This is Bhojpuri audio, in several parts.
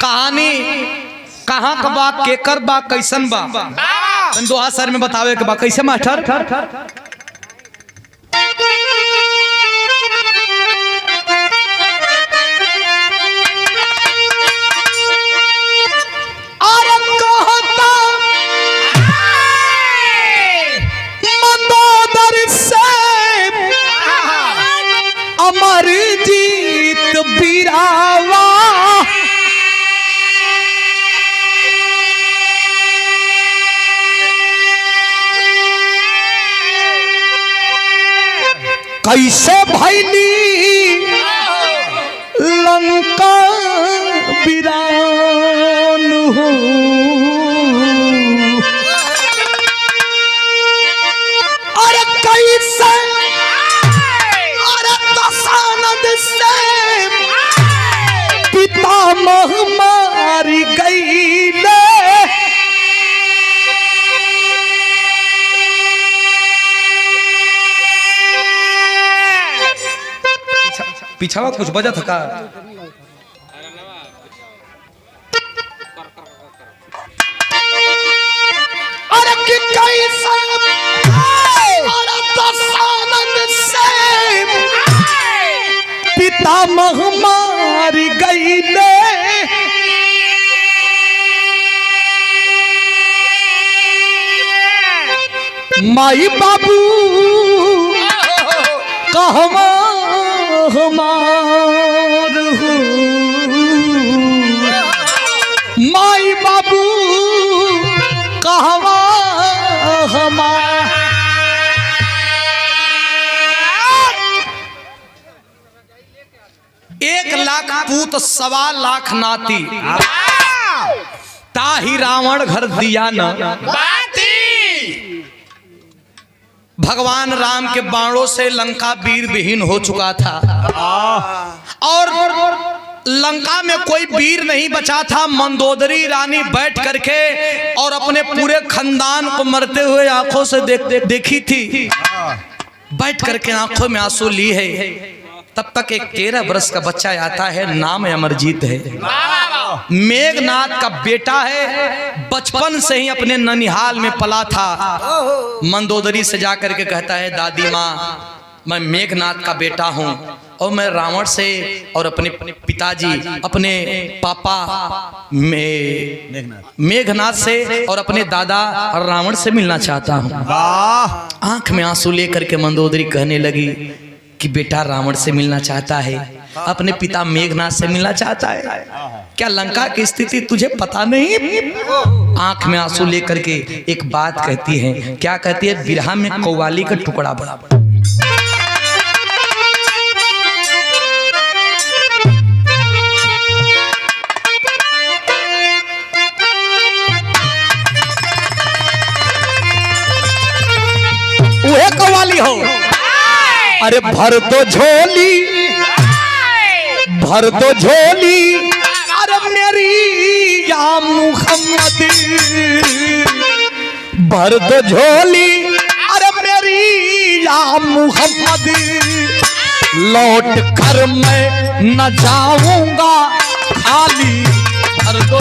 कहानी कहाँ का बा, केकर बा, कैसन बा, दोहा सर में बतावे के बा। कैसे मास्टर? मंदोदर से अमर जीत बिरावा कैसे भैली लंका वीरान हो। अरे कैसे, अरे दशानंद से पितामह मारी गई ले। पीछावा कुछ बजा था का? अरे कि कैसे, अरे दशानंद से पितामह मारी गई ले। माई बाबू कहवा हमार हो, माई बाबू कहवा हमार। एक लाख पूत सवा लाख नाती, ताही रावण घर दिया न बाती। भगवान राम के बाणों से लंका वीर विहीन हो चुका था और लंका में कोई वीर नहीं बचा था। मंदोदरी रानी बैठ करके और अपने पूरे खानदान को मरते हुए आंखों से देखी थी। बैठ करके आंखों में आंसू ली है। तब तक एक 13 वर्ष का बच्चा आता है, नाम अमरजीत है, मेघनाथ का बेटा है। बचपन से ही अपने ननिहाल में पला था। मंदोदरी से जाकर के कहता है, दादी माँ मैं मेघनाथ का बेटा हूँ और मैं रावण से और अपने पिताजी अपने पापा मेघनाथ से और अपने दादा रावण से मिलना चाहता हूँ। आंख में आंसू लेकर के मंदोदरी कहने लगी कि बेटा रावण से मिलना चाहता है, अपने पिता मेघनाथ से मिलना चाहता है, क्या लंका की स्थिति तुझे पता नहीं? आंख में आंसू लेकर के एक बात कहती है। क्या कहती है? बिरहा में कव्वाली का टुकड़ा बड़ा बड़ा। वह कव्वाली हो। अरे भर दो झोली, भर दो झोली, अरे मेरी या मुहम्मद, भर दो झोली, अरे मेरी या मुहम्मद, लौट कर मैं न जाऊंगा खाली। भर दो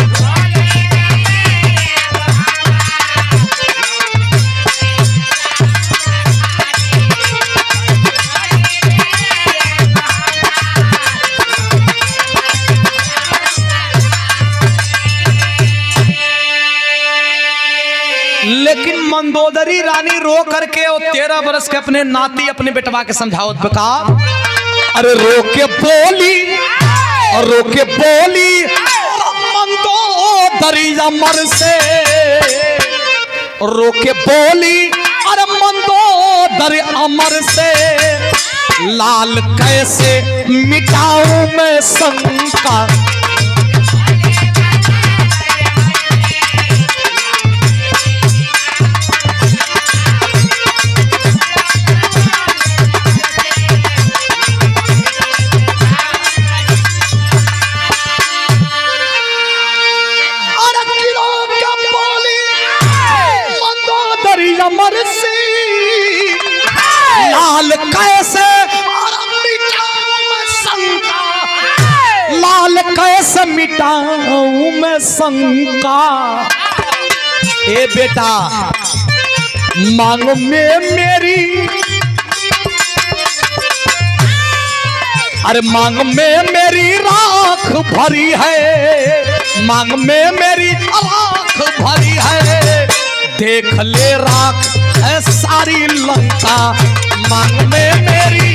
लेकिन मंदोदरी रानी रो करके और 13 वर्ष के अपने नाती अपने बेटवा के समझावत बता। अरे रो के बोली और रो के बोली, मंदोदरी अमर से रो के बोली, अरे मंदोदरी अमर से लाल कैसे मिटाऊं मैं शंका। अमर से लाल कैसे लाल कैसे मिटाऊं मैं शंका। ए बेटा मांग में मेरी, अरे मांग में मेरी राख भरी है, मांग में मेरी राख भरी है, देख ले राख है सारी लंका, मांग में मेरी।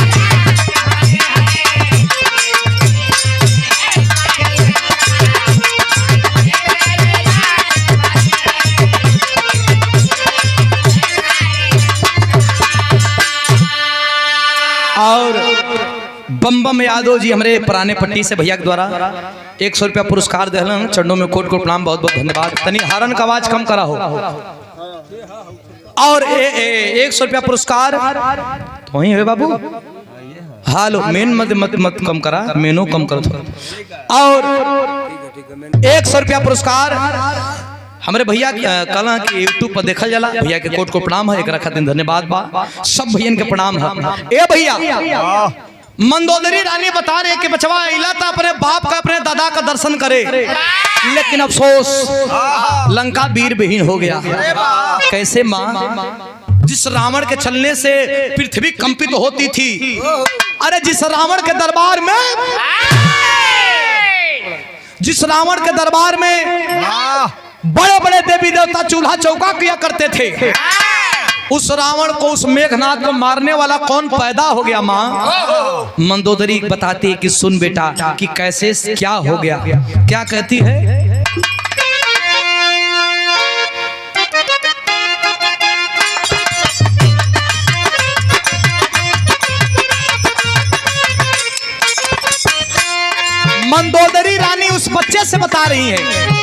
और बम बम यादव जी हमारे पुराने पट्टी से भैया के द्वारा 100 रुपया पुरस्कार दिलन, चरणों में कोट कोट प्रणाम, बहुत बहुत धन्यवाद। तनी हारन का आवाज कम करा हो। और 100 रुपया पुरस्कार तो वही है बाबू, हालो मेन मत मत मत कम करा, मेनू कम करो थोड़ा। और 100 रुपया पुरस्कार हमारे भैया कला की यूट्यूब पर देखल जाला, भैया के कोट को प्रणाम है, एक खातिर धन्यवाद बा, सब भैया के प्रणाम है। ए भैया मंदोदरी रानी बता रहे कि बचवा इला था अपने बाप का अपने दादा का दर्शन करे, लेकिन अफसोस लंका वीर विहीन हो गया। कैसे माँ? जिस रावण के चलने से पृथ्वी कंपित होती थी, अरे जिस रावण के दरबार में, जिस रावण के दरबार में बड़े बड़े देवी देवता चूल्हा चौका किया करते थे, उस रावण को, उस मेघनाथ को मारने वाला कौन पैदा हो गया माँ? मंदोदरी बताती है कि सुन बेटा कि कैसे क्या हो गया। क्या कहती है? मंदोदरी रानी उस बच्चे से बता रही है,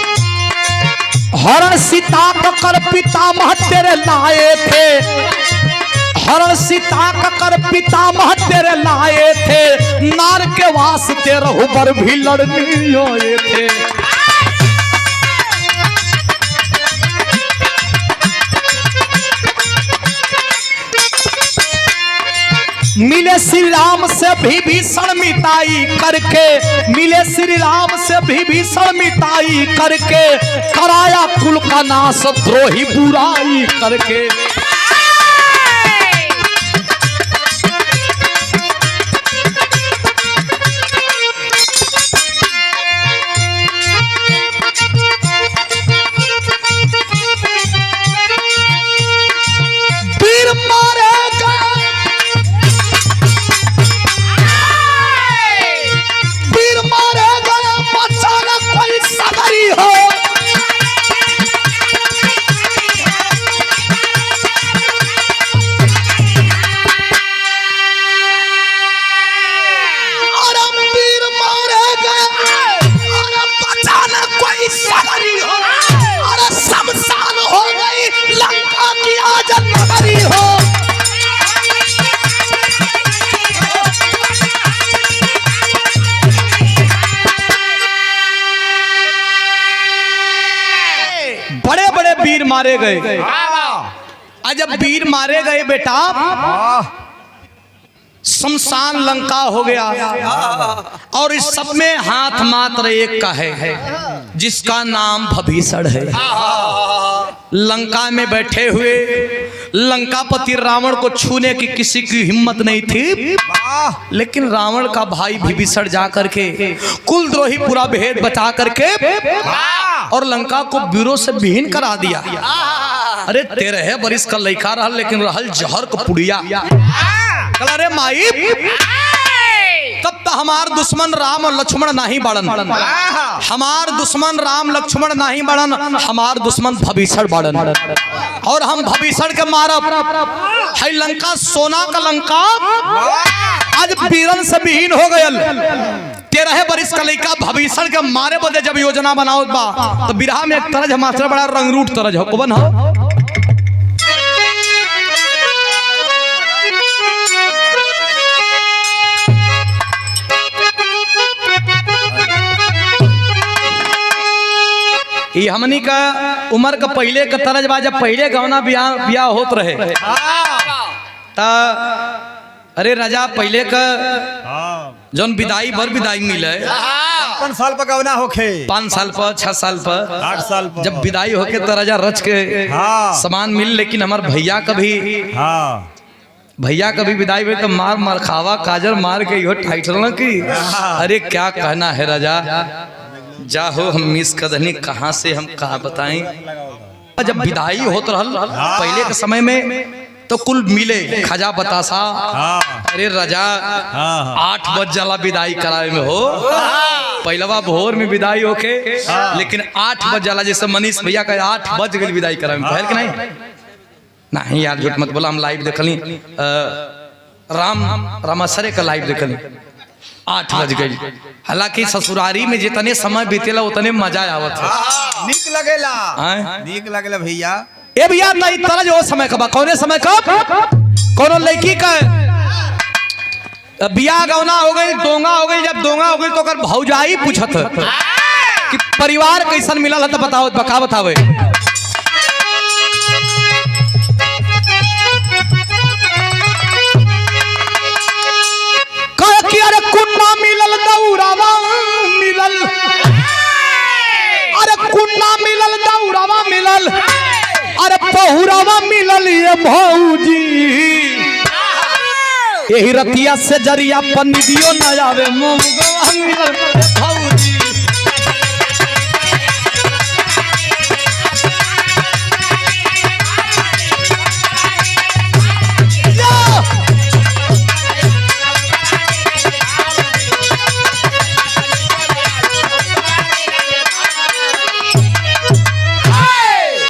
हरण सीता कर पितामह तेरे लाए थे, हरण सीता कर पितामह तेरे लाए थे, नार के वास्ते रहुबर भी लड़नी आए थे। मिले श्री राम से भीषण मिताई करके, मिले श्री राम से भीषण मिताई करके, कराया कुल का नाश द्रोही बुराई करके। वीर मारे गए, वीर मारे गए, बचाना कोई सगरी हो, मारे गए। जब वीर मारे गए बेटा, शमशान लंका हो गया, और इस सब में हाथ मात्र एक का है, जिसका नाम भभीषण है। लंका में बैठे हुए लंकापति रावण को छूने की किसी की हिम्मत नहीं थी, लेकिन रावण का भाई विभीषण जाकर के कुलद्रोही पूरा भेद बता करके और लंका को वीरों से विहीन करा दिया। अरे 13 बरिस का लड़का रहा, लेकिन रहल जहर को पुड़िया। कल अरे माई, तब तो हमार दुश्मन राम और लक्ष्मण नहीं बढ़न, हमार दुश्मन राम लक्ष्मण नहीं बढ़न, हमार दुश्मन भभीषण बढ़न, और हम भभीषण के मारब। है लंका सोना का लंका आज वीरन से विहीन हो गयल। 13 बरिस का लड़का भभीषण के मारे बदे जब योजना बनाओ बा, तो बिरहा में एक तरज मास्टर बड़ा रंगरूट तरज हो कौन हो। ये हमनी का उम्र का पहले का तरज बा, जब पहले गवना बियाह होत रहे ता, अरे राजा पहले का जौन विदाई भर विदाई मिले 5 साल पर गवना होखे 5 साल पर 6 साल पर 8 साल पर जब विदाई होके तो राजा रच के हाँ। सामान मिल, लेकिन हमार भैया कभी हाँ भैया कभी विदाई हुए तो मार मार खावा काजर मार के यो टाइटल की। अरे क्या कहना है राजा, जाहो हम मिस कदनी कहाँ से हम कहाँ बताएं। जब विदाई होत रहल पहले के समय में तो कुल मिले खजा बतासा। अरे राजा 8 बज जाला विदाई करावे में हो, पहलवा भोर में विदाई होके, लेकिन 8 बज जाला। जैसे मनीष भैया का 8 बज गई विदाई करावे में, कि नहीं? नहीं यार झूठ मत बोला, हम लाइव देखली रामासरे का लाइव देखली 8 बज गई। हालांकि ससुरारी में जितने समय बीतेला उतने मजा आवत है, नीक लगेला भैया। ए भैया नहीं तरह जो समय कब कौने समय कब कौनो लड़की का बियाह गौना हो गई, दोंगा हो गई। जब दोंगा हो गई तो कर भौजाई पूछत कि परिवार कैसन मिलल है तो बताओ, बका बतावे। कि अरे कुन्ना मिलल दौरावा मिलल, अरे कुन्ना मिलल दौरावा मिलल, अरे पहुरावा मिलल ये भौजी। यही रतिया से जरिया पनिदियो न आवे मोगवा मिलल भौजी।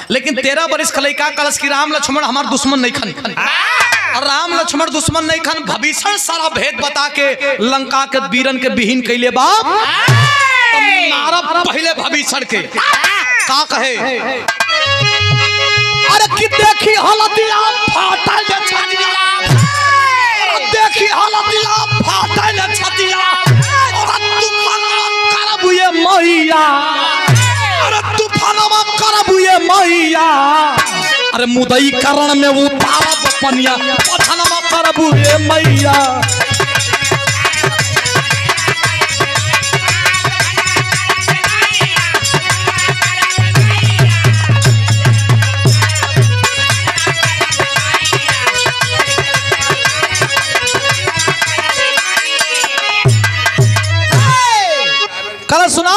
लेकिन 13 बरिस खलैका कलश की राम लक्ष्मण हमार दुश्मन नहीं खन। राम लक्ष्मण दुश्मन नहीं खन, भविष्य सारा भेद बता के लंका के वीरन के विहीन कैले बाप। पहले भविष्य के का कहे, अरे कि देखी हलदिया फाटल छतिया, देखी हलदिया फाटल छतिया, और तूफानवा करब ये मैया, अरे तूफानवा करब ये मैया। अरे मुदई करण में उतारब पनिया, पथनवा करब ये मैया। कल सुना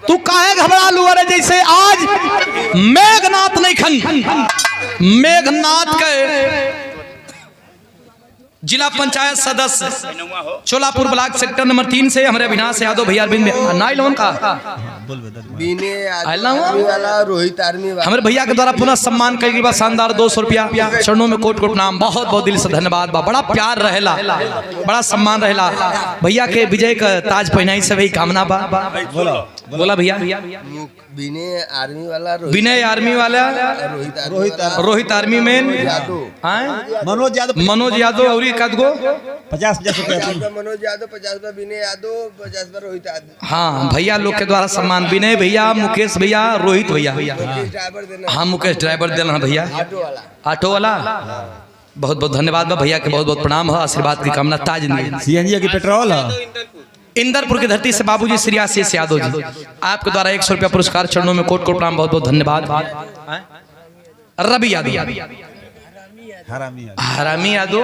तू काहे घबरा लू। अरे जैसे आज मेघनाथ नहीं खन, मेघनाथ के जिला पंचायत सदस्य चोलापुर ब्लॉक सेक्टर नंबर 3 से हमारे अविनाश यादव भैया नाइलोन का रोहित आर्मी हमारे भैया के द्वारा पुनः सम्मान कई बार शानदार 200 रुपया चरणों में कोट कोट नाम। बहुत बहुत दिल से धन्यवाद बा, बड़ा प्यार रहेला, बड़ा सम्मान रहेला। भैया के विजय का ताज पहनाई से वही कामना बा। बोला भैया। विनय आर्मी वाला, रोहित आर्मी मैन, मनोज यादव और कदगो 50 रुपया मनोज यादव, 50 विनय यादव, 50 रोहित यादव। हाँ भैया लोग के द्वारा सम्मान। विनय भैया, मुकेश भैया, रोहित भैया। हाँ मुकेश ड्राइवर देना भैया, ऑटो वाला। बहुत बहुत धन्यवाद बा भैया के, बहुत बहुत प्रणाम है, आशीर्वाद की कामना। ताज सीएनजी की पेट्रोल इंदरपुर की धरती से बाबूजी श्री आशीष यादव जी, आपके द्वारा 100 रुपया पुरस्कार चरणों में कोट कोट प्रणाम। बहुत बहुत धन्यवाद। रवि यादव, हरामी यादव,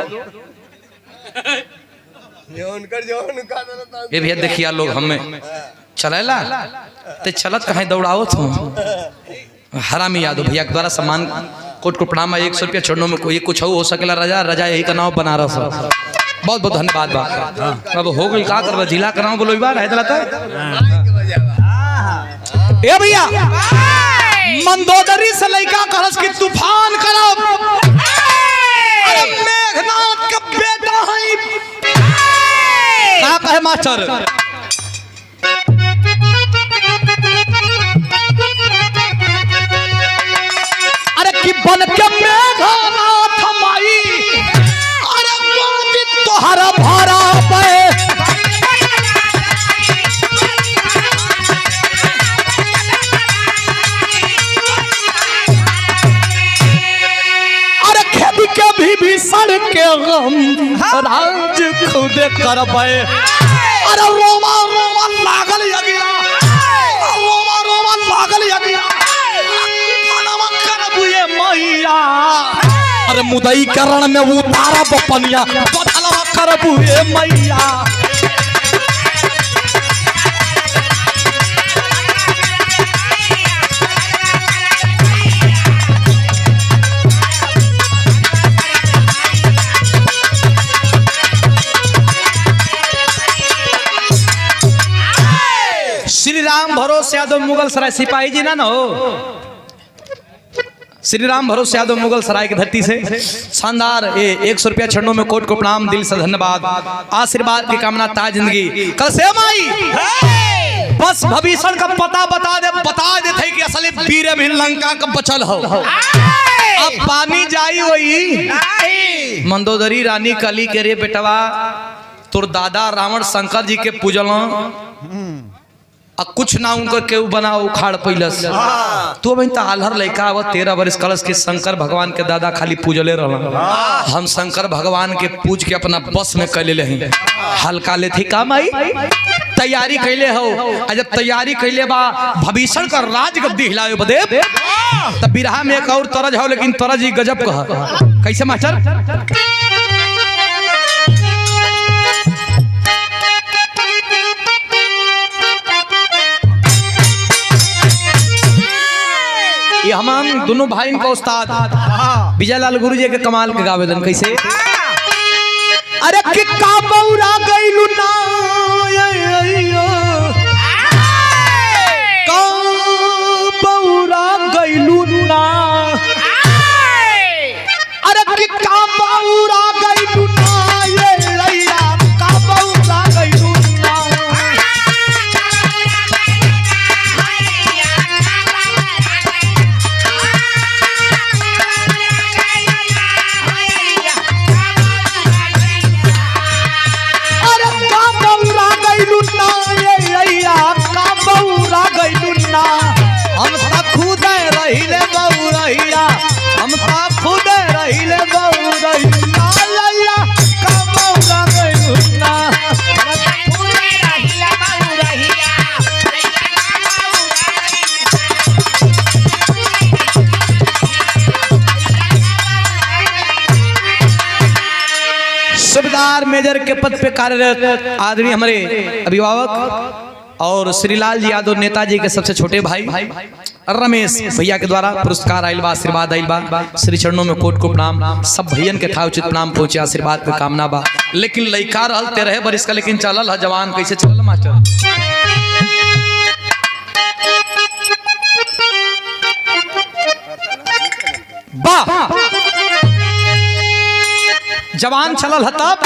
ये भैया देखिए लोग हमें चलेला ते चलत कहीं दौड़ाओ थो। हरामी यादव भैया के द्वारा सम्मान कोट को प्रणाम। 100 रुपया चरणों में कोई कुछ हो सकेला। रजा यही का नाम बनारस। बहुत बहुत धन्यवाद बा। अब हो गई का करबा, जिला का नाम बोलो बार है दलता ए भैया। मंदोदरी से लइका कहस कि तूफान करब, अरे मेघनाथ का बेटा है। का कहे मास्टर, अरे कि बन के मेघनाथ हमाई, अरे तोहरा भरा पे भी सड़ के गम राज खुद करबे। अरे रोमा रोमा लागल यगिया रोमा रोमा लागल यगिया मनवा करबुए मैया अरे मुदई करण में उतारा बपनिया बदलवा करबुए मैया श्री राम भरोसे यादव मुगल सराय सिपाही जी ना हो श्री राम भरोसे यादव मुगल सराय की धरती से शानदार 100 रुपया छन्नों में कोट को प्रणाम दिल से धन्यवाद आशीर्वाद की कामना ताज जिंदगी कल से माई बस भविष्य का पता बता दे थे कि असली वीर भी लंका का बचल हो अब पानी जाई वही मंदोदरी रानी कली के रे बेटवा तोर दादा रावण शंकर जी के पूजल कुछ ना उनकर केहू बना उखाड़ पैलस तो बहन आल्हर लड़का अब 13 वर्ष कलश के शंकर भगवान के दादा खाली पूजले रह हम शंकर भगवान के पूज के अपना बस में कैले हैं हल्का ले थी काम आई तैयारी कैले हो जब तैयारी कैले बा भविष्य का राज गद्दी हिलाए बदे तब बिरहा में एक और तरज हो लेकिन तरज ही गजब कह कैसे मास्टर ये हम दोनों भाई का उस्ताद विजय लाल गुरु जी के कमाल के गावेदन कैसे अरे कि का बौरा गइलु ना का बौरा गइलु ना अरे कि का बौरा गइलु ना ये लैया का बौरा गइलु ना हम ता खुद रहिले बौरैया हम ता खुद रहिले बौरैया लैया का बौरा गइलुना खुद रहिले बौरैया सूबेदार मेजर के पद पे कार्यरत आदरणीय हमारे अभिभावक और श्रीलाल जी यादव नेताजी के सबसे छोटे भाई रमेश भैया के द्वारा पुरस्कार आइल बा आशीर्वाद आइल बा श्री चरणों में कोट को प्रणाम सब भैयन के था उचित प्रणाम पहुंचे आशीर्वाद की कामना बा लेकिन लइका रहल 13 बरिस का लेकिन चलल है जवान कैसे चलल मास्टर वाह जवान चलल है तब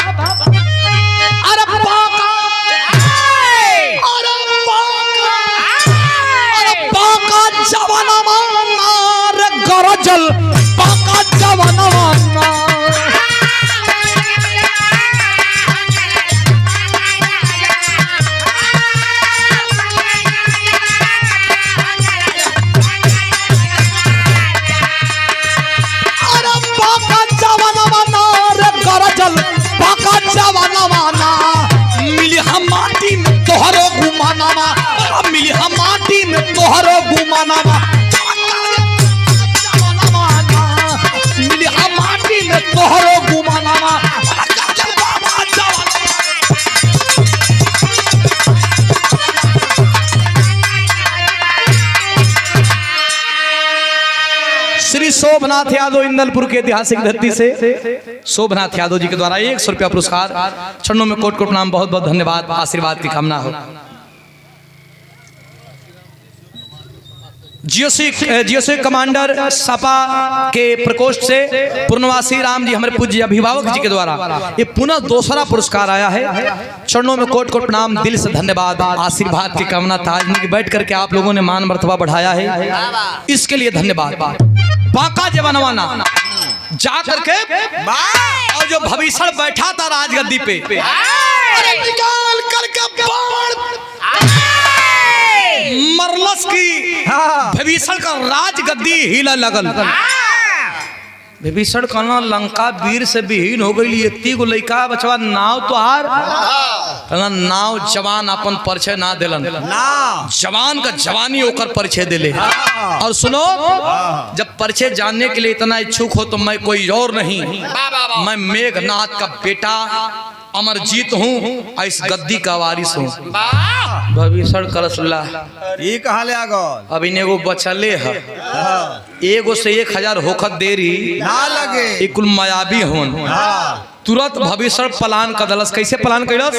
अरे जवाना रे गरजल पाका जवाना अरे पाका जवाना रे गरजल पाका जवाना मिली हम माटी में तोहरो घुमाना मिली हम माटी में तोहरो घुमाना मिली हम माटी में तोहरो घुमाना श्री शोभनाथ यादव इंदलपुर के ऐतिहासिक धरती से शोभनाथ यादव जी के द्वारा 100 रुपया पुरस्कार चरणों में कोट कोट प्रणाम बहुत बहुत धन्यवाद आशीर्वाद की कामना हो जीओसी कमांडर सपा के प्रकोष्ठ से पूर्णवासी राम जी हमारे पूज्य अभिभावक जी के द्वारा ये पुनः दूसरा पुरस्कार आया है चरणों में कोट कोट प्रणाम दिल से धन्यवाद आशीर्वाद की कामना ताज में बैठ करके आप लोगों ने मान मर्तबा बढ़ाया है इसके लिए धन्यवाद बांका जवानवाना जा करके और जो भविष्य बैठा था राजगद्दी पे निकाल करके मरलस की भविष्य का राजगद्दी हिला लगल विभीषण कहना लंका वीर से विहीन हो गई, इतनी गो लइका बचवा नाव तो हार कहना नाव जवान अपन परिचय ना दिलन, जवान का जवानी होकर परिचय दिले। और सुनो, जब परिचय जानने के लिए इतना इच्छुक हो तो मैं कोई और नहीं, मैं मेघनाथ का बेटा अमरजीत हूँ, इस गद्दी का वारिस हूँ। विभीषण करसला ये कहाँ ले आ गल? अब इन एगो बचले है, एगो से 1000 होखत देरी ना लगे, एक कुल मायावी होन। तुरंत भविष्य प्लान कदलस। कैसे प्लान कैलस?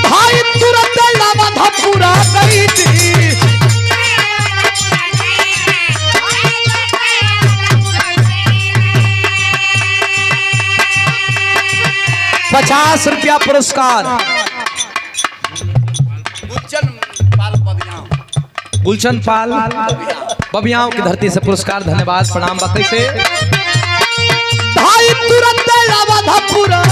भाई तुरंत लावा पूरा गई थी, 50 रुपया पुरस्कार। गुलशन पाल बबियाओं की धरती से पुरस्कार, धन्यवाद प्रणाम। बाकी से भाई तुरंत लावा पूरा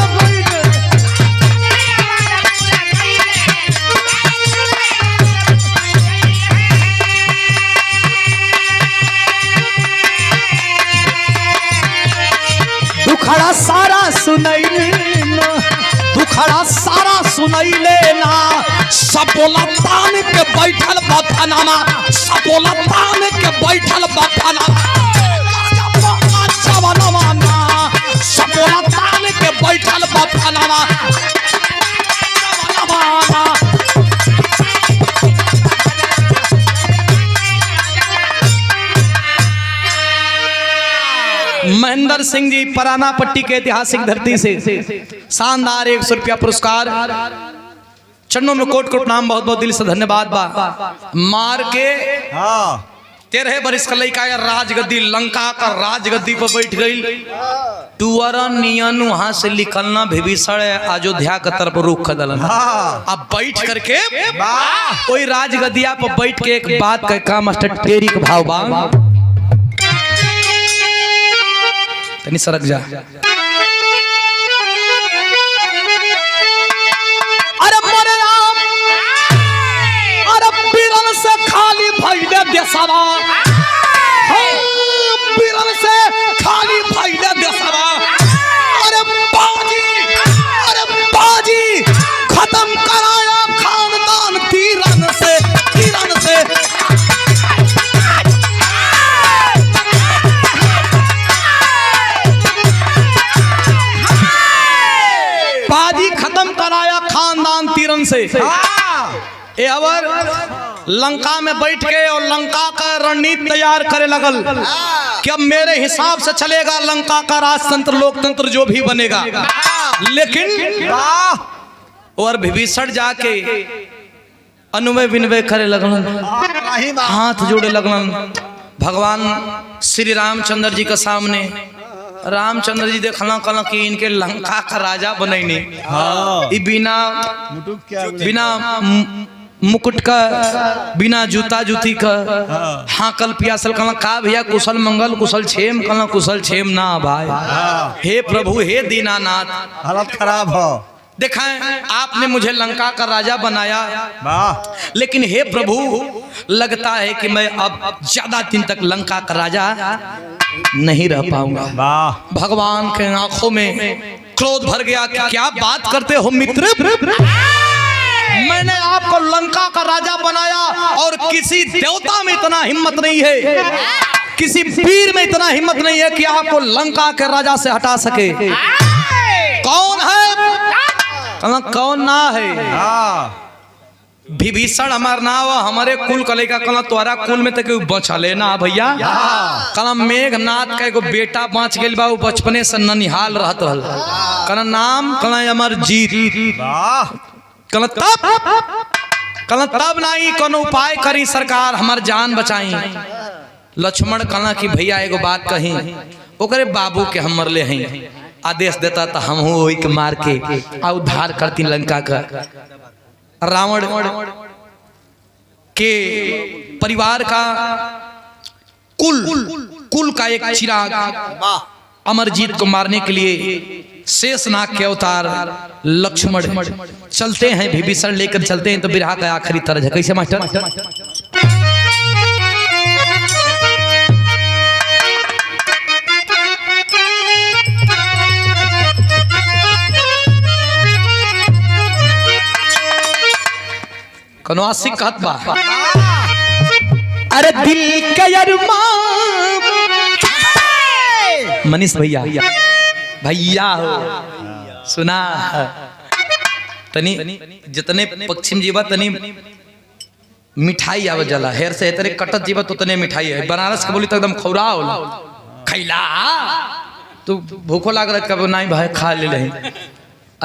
दुखड़ा सारा सुनैले ना, दुखड़ा सारा सुनैले ना, सपोला तान के बैठल बथनामा, सपोला तान के बैठल बथनामा, सपोला तान के बैठल बथनामा। महेंद्र सिंह जी पराना पट्टी के ऐतिहासिक धरती से शानदार 100 रुपया पुरस्कार। चरणों में कोट कोट नाम, बहुत बहुत दिल से धन्यवाद बा। मार के 13 बरिस का लड़का राजगद्दी, लंका का राजगद्दी पर बैठ गई। टुअरा नियन वहां से निकलना विभीषण अयोध्या की तरफ रुख दलन। अब बैठ करके कोई राजगद्दिया पर बैठ के एक बात का मास्टर टेरी के भाव बा, तनी सरक जा। अरे मोरे राम, अरे बीरन से खाली भइले देशवा, बीरन से खाली भइले देशवा। अरे बाजी खत्म कराया खानदान तीरन से, तीरन से। खत्म कराया खानदान तीरन से। ए अवर लंका में बैठ के और लंका का रणनीति तैयार करे लगल कि अब मेरे हिसाब से चलेगा लंका का राजतंत्र लोकतंत्र जो भी बनेगा। लेकिन और विभीषण जाके अनुमय विनय करे लगलन, हाथ जोड़े लगलन भगवान श्री रामचंद्र जी के सामने। रामचंद्र जी देखना कहना कि इनके लंका का राजा बनैने, बिना मुकुट का, बिना जूता जूती का, हाकल पियासल कहना का भैया कुशल मंगल, कुशल क्षेम कहना कुशल क्षेम ना भाई। हे प्रभु, हे दीनानाथ, हालत खराब हो, देखें आपने मुझे लंका का राजा बनाया, लेकिन हे प्रभु लगता है कि मैं अब ज्यादा दिन तक लंका का राजा नहीं रह पाऊंगा। भगवान के आंखों में क्रोध भर गया कि क्या बात करते हो मित्र, मैंने आपको लंका का राजा बनाया और किसी देवता में इतना हिम्मत नहीं है, किसी वीर में इतना हिम्मत नहीं है कि आपको लंका के राजा से हटा सके। कौन है? कौन ना है? विभीषण हमार नाव, हमारे कुल कले का कला, तोहरा कुल में तक बचले ना भैया। कला मेघनाथ का एगो बेटा बच गइल बा, बचपने से ननिहाल रहत रहल, कला नाम कला अमरजीत। कला तब नहीं कोनो उपाय करी सरकार, हमार जान बचाई। लक्ष्मण कला कि भैया एगो बात कही, ओकरे बाबू के हम मरले हैं, आदेश देता तो हम वही के मार के उद्धार करती लंका का। रावण के परिवार का कुल का एक चिराग अमरजीत को मारने के लिए शेषनाग के अवतार लक्ष्मण चलते हैं, विभीषण लेकर चलते हैं तो बिरहा का आखिरी तरज है कैसे मास्टर? कनवासी कहत बा अरे दिल के अरमान मनीष भैया भैया हो सुना तनी जितने पश्चिम जीवा तनी मिठाई आवे जला हेर से तेरे कटत जीवा तो तने मिठाई है। बनारस के बोली तो एकदम खौरा होला खैला तू भूखो लाग रहा कब नहीं भाई खा ले रही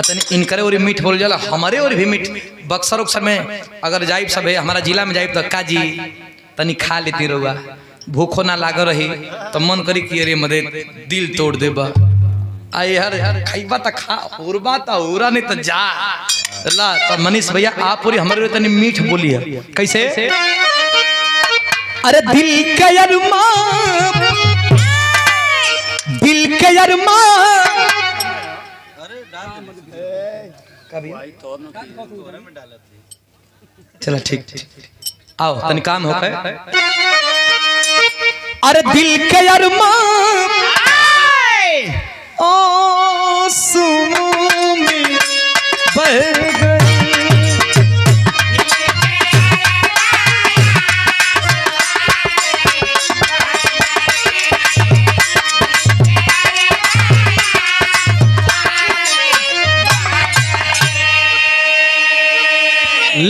अतने इनकरे और मीठ बोल जाला हमारे और भी मीठ बक्सर उक्सर में अगर जाइब सब है हमारा जिला में जाइब तो काजी तनी खा लेती रहुआ भूखो ना लाग रही तो मन करी कि अरे मदे दिल तोड़ देबा आ यार खाइबा त खा उरबा त उरा नहीं तो जा ला तो मनीष भैया आप पूरी हमारे तनी मीठ बोली है कैसे? अरे दिल के अरमान दिल के अरमान चलो ठीक आओ तनी काम हो गए। अरे दिल के अरमान ओ सुनो में बह गई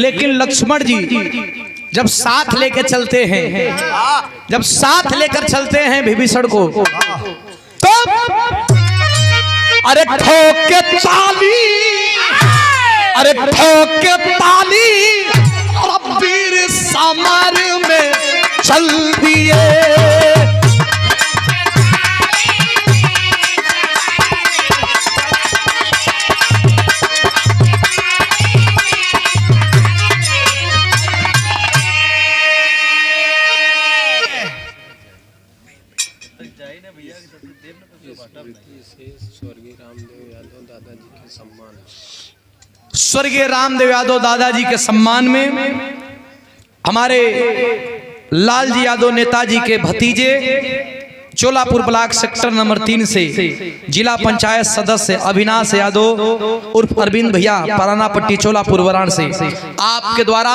लेकिन लक्ष्मण जी जब साथ लेकर चलते हैं जब साथ लेकर चलते हैं विभीषण को तो अरे ठोके ताली अरे ठोके ताली और वीर समर में चल दिए स्वर्गीय रामदेव यादव दादाजी के सम्मान में हमारे लालजी यादव नेताजी के भतीजे चोलापुर ब्लॉक सेक्टर नंबर 3 से जिला पंचायत सदस्य अविनाश यादव उर्फ अरविंद भैया पराना पट्टी चोलापुर वाराणसी आपके द्वारा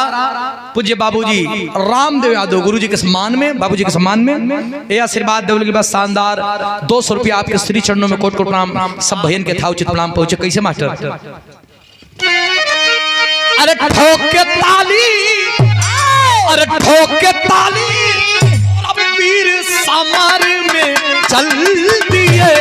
पूज्य बाबूजी रामदेव यादव गुरुजी के सम्मान में बाबूजी के सम्मान में ये आशीर्वाद देने के बाद शानदार 200 रुपया आपके श्री चरणों में कोट कोट प्रणाम सब बहन के था उचित प्रणाम पहुंचे कैसे मास्टर? अरे ठोके ताली अरे ठोके ताली अब वीर समर में चल दिए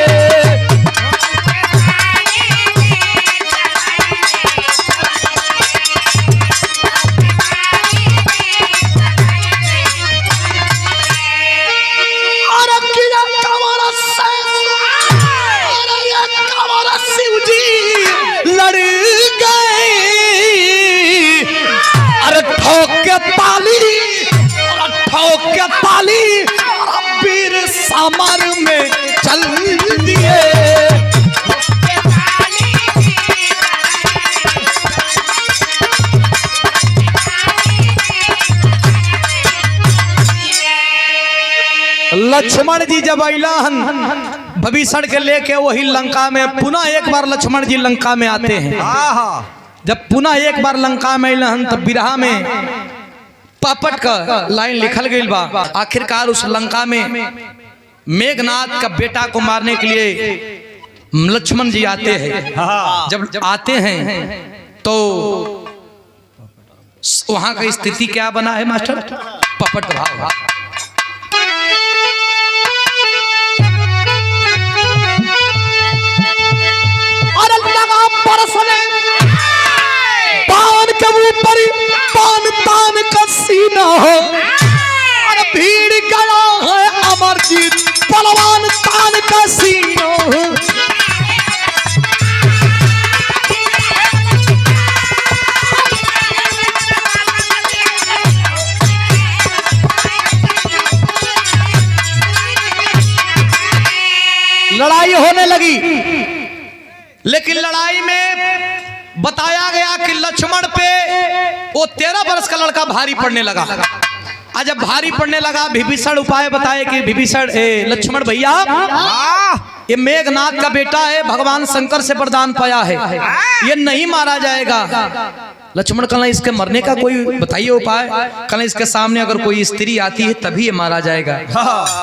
अरे किया कमरा से अरे ये कमरा शिव जी लड़ गए अरे ठोके ताली ठोके ताली वीर समर में चल दिए लक्ष्मण जी जब अइलाहन विभीषण के लेके वही लंका में पुनः एक बार लक्ष्मण जी लंका में आते हैं। जब पुनः एक बार लंका में अइलाहन तब बिरहा में पापट का लाइन लिखल गई बा आखिरकार उस लंका में मेघनाथ का बेटा को मारने के लिए लक्ष्मण जी आते हैं। जब आते हैं तो वहां का स्थिति क्या बना है मास्टर? पापट का भाव पान के ऊपर पान तान का सीना हो और भीड़ गया है अमरजीत पलवान तान का सीना हो लड़ाई होने लगी बताया गया कि लक्ष्मण पे वो 13 वर्ष का लड़का भारी पड़ने लगा। आज जब भारी पड़ने लगा, विभीषण उपाय बताए कि विभीषण लक्ष्मण भैया, ये मेघनाथ का बेटा है, भगवान शंकर से वरदान पाया है, ये नहीं मारा जाएगा। लक्ष्मण कहना इसके मरने का कोई बताइए उपाय। कहना इसके सामने अगर कोई स्त्री आती है तभी ये मारा जाएगा,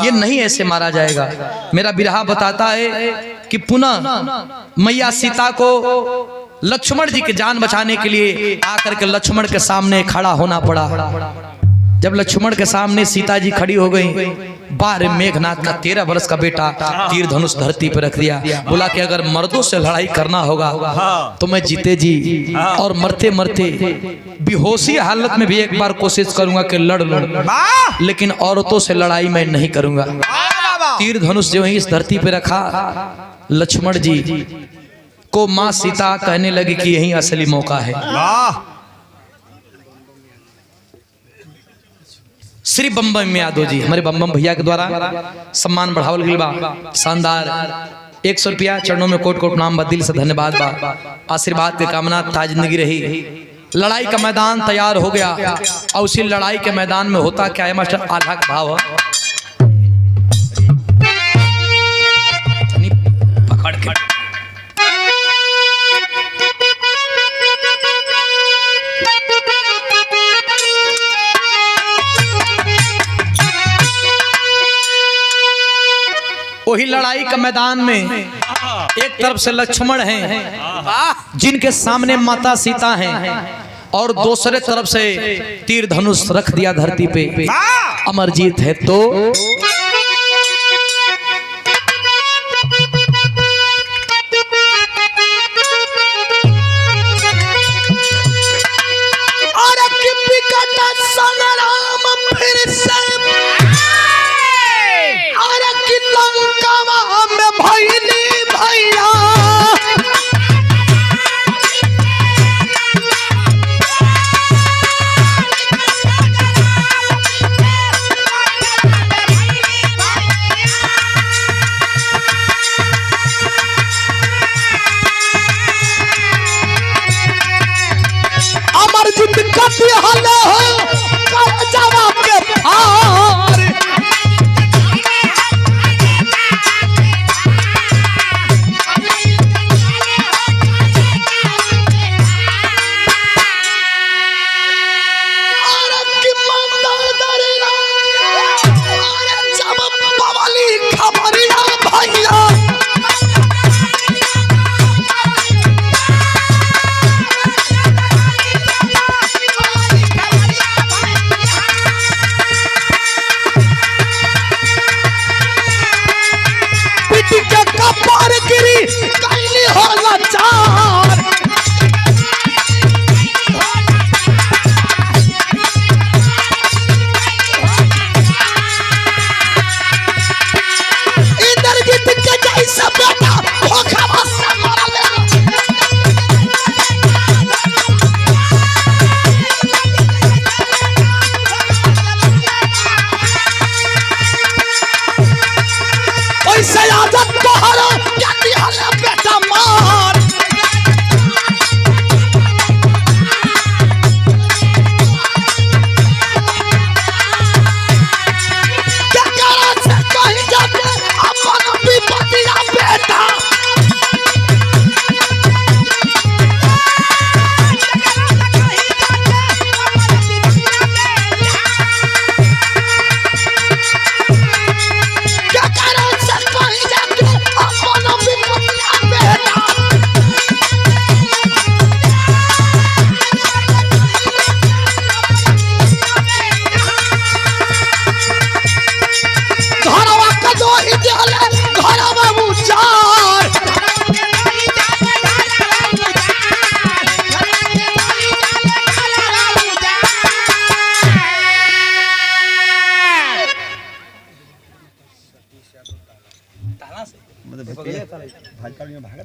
ये नहीं ऐसे मारा जाएगा। मेरा बिरहा बताता है कि पुनः मैया सीता को लक्ष्मण जी की जान बचाने के लिए आकर के लक्ष्मण के सामने खड़ा होना पड़ा। जब लक्ष्मण के सामने सीता जी खड़ी हो गई, बाहर मेघनाथ का 13 वर्ष का बेटा तीर धनुष धरती पर रख दिया। बोला कि अगर मर्दों से लड़ाई करना होगा तो मैं जीते जी और मरते मरते बेहोशी हालत में भी एक बार कोशिश करूंगा कि लड़ लूं, लेकिन औरतों से लड़ाई मैं नहीं करूंगा। तीर धनुष जो है इस धरती पे रखा, लक्ष्मण जी को माँ सीता कहने लगी कि यही असली मौका है। श्री बम बम यादव जी, हमारे बम बम भैया के द्वारा सम्मान बढ़ावल गई बा, शानदार 100 रुपया चरणों में कोट कोट नाम बदिल से धन्यवाद बा। आशीर्वाद की कामना ताज जिंदगी रही। लड़ाई का मैदान तैयार हो गया और उसी लड़ाई के मैदान में होता क्या है मास्टर, आल्हा का भाव पकड़ के वही लड़ाई का मैदान में एक तरफ से लक्ष्मण हैं जिनके सामने माता सीता हैं, और दूसरे तरफ से तीर धनुष रख दिया धरती पे। अमरजीत है तो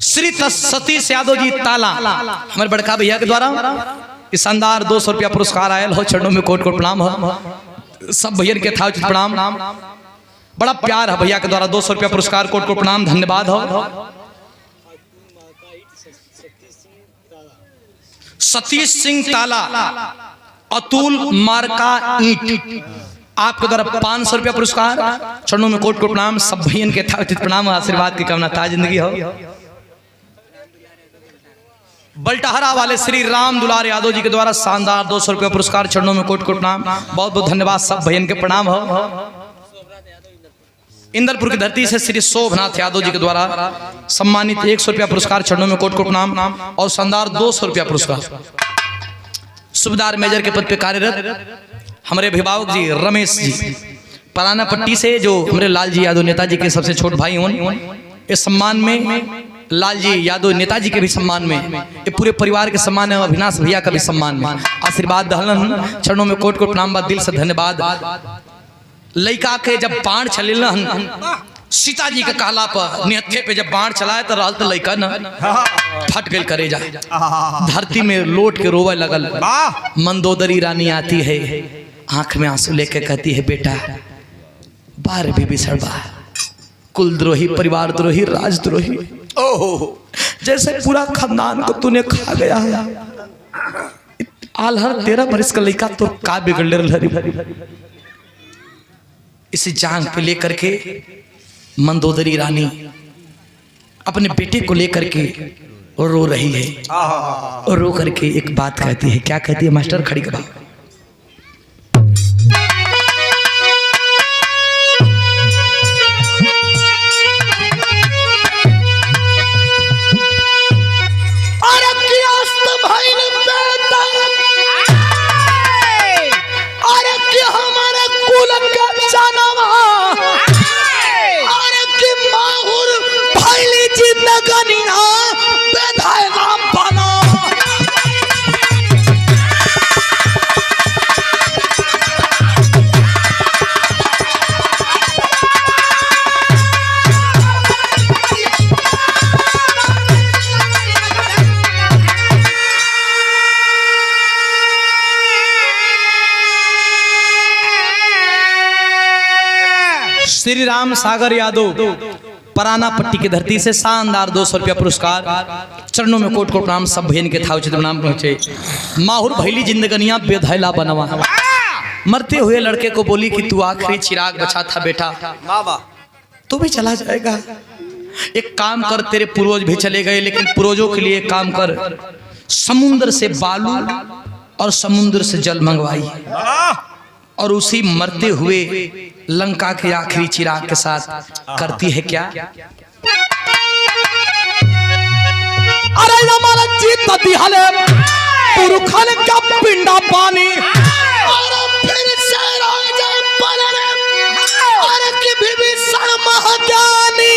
श्री सतीश यादव जी ताला हमारे बड़का भैया के द्वारा इस शानदार 200 रुपया पुरस्कार आयल हो। चरणों में कोट कोट प्रणाम हो। सब भैया के था प्रणाम, बड़ा प्यार है भैया के द्वारा 200 रुपया पुरस्कार, कोट कोट प्रणाम, धन्यवाद हो। सतीश सिंह ताला, अतुल मार्का ईंट, आपके द्वारा 500 रुपया पुरस्कार। चरणों में कोट कोट प्रणाम, सब भैयन के यथाचित प्रणाम, आशीर्वाद की कामना, ताज जिंदगी हो। बल्टहरा वाले श्री राम दुलार यादव जी के द्वारा शानदार 200 रुपया पुरस्कार। चरणों में कोट कोट प्रणाम, बहुत बहुत धन्यवाद, सब भैयन के प्रणाम हो। इंदरपुर की धरती से श्री शोभनाथ यादव जी के द्वारा सम्मानित 100 रुपया पुरस्कार। चरणों में कोट कोट प्रणाम और शानदार 200 रुपया पुरस्कार। सूबेदार मेजर के पद पे कार्यरत हमारे अभिभावक जी रमेश जी पराना पट्टी से, जो हमारे लाल जी यादव नेताजी के सबसे छोट भाई हों, इस सम्मान में लाल जी यादव नेताजी के भी सम्मान में, ये पूरे परिवार के सम्मान है, अविनाश भैया का भी सम्मान में आशीर्वाद दहलन। चरणों में कोट कोट प्रणाम, दिल से धन्यवाद। लइका के जब बाण चले सीता जी के कहला पर निहत्थे पे जब बाण चलाए तो रहल तो लइका न फट गई करे जाए, धरती में लोट के रोवे लगल। मंदोदरी रानी आती है, आंख में आंसू लेके कहती है, बेटा बार भी बिछड़ बा, कुलद्रोही, परिवार द्रोही, राजद्रोही, ओहो जैसे पूरा खानदान को तूने खा गया है। आलहर 13 बरस का लइका तो का बिगड़ रही। इसी जांग पे लेकर के मंदोदरी रानी अपने बेटे को लेकर के रो रही है, और रो करके एक बात कहती है। क्या कहती है मास्टर? खड़ी करा। श्री राम सागर यादव पराना पट्टी की धरती से शानदार 200 रुपया पुरस्कार। चरणों में कोट कोट प्रणाम, सब बहन के था उचित नाम पहुंचे। माहुर भैली जिंदगनिया बेधैला बनवा, मरते हुए लड़के को बोली कि तू आखिरी चिराग बचा था बेटा, तू भी चला जाएगा। एक काम कर, तेरे पूर्वज भी चले गए, लेकिन पूर्वजों के लिए काम कर, समुद्र से बालू और समुद्र से जल मंगवाई, और उसी मरते हुए लंका के आखिरी चिराग के साथ करती है क्या? अरे हमारा जीत दिहले पुरखन का पिंडा पानी, और फिर से राजा बनने, और की विभीषण महाज्ञानी।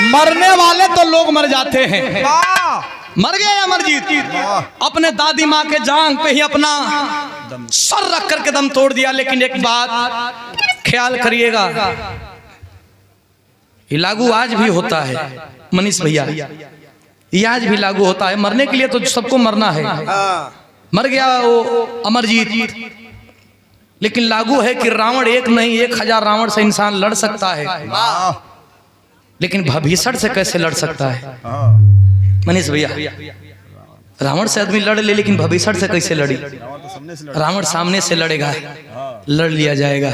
मरने वाले तो लोग मर जाते हैं, मर गए अमरजीत, अपने दादी माँ के जांग पे ही अपना सर रख करके दम तोड़ दिया। लेकिन एक बात ख्याल करिएगा, ये लागू आज भी होता है मनीष भैया, ये आज भी लागू होता है। मरने के लिए तो सबको मरना है, मर गया वो अमरजीत, लेकिन लागू है कि रावण एक नहीं 1000 रावण से इंसान लड़ सकता है, लेकिन भभीषण से कैसे लड़ सकता है मनीष भैया? रावण से आदमी लड़ ले, लेकिन भभीषण से कैसे लड़ी? रावण सामने से लड़ेगा, लड़ लिया जाएगा।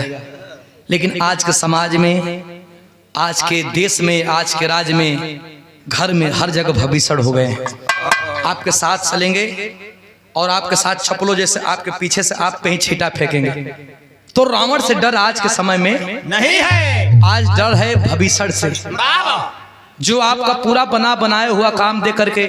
लेकिन आज के समाज में, आज के देश में, आज के राज्य में, घर में हर जगह भभीषण हो गए हैं। आपके साथ चलेंगे और आपके साथ चपलों जैसे आपके पीछे से आप पे ही छींटा फेंकेंगे। तो रावण से डर आज के समय में नहीं है, आज डर है भभीषण से, जो आपका पूरा बनाया हुआ काम दे करके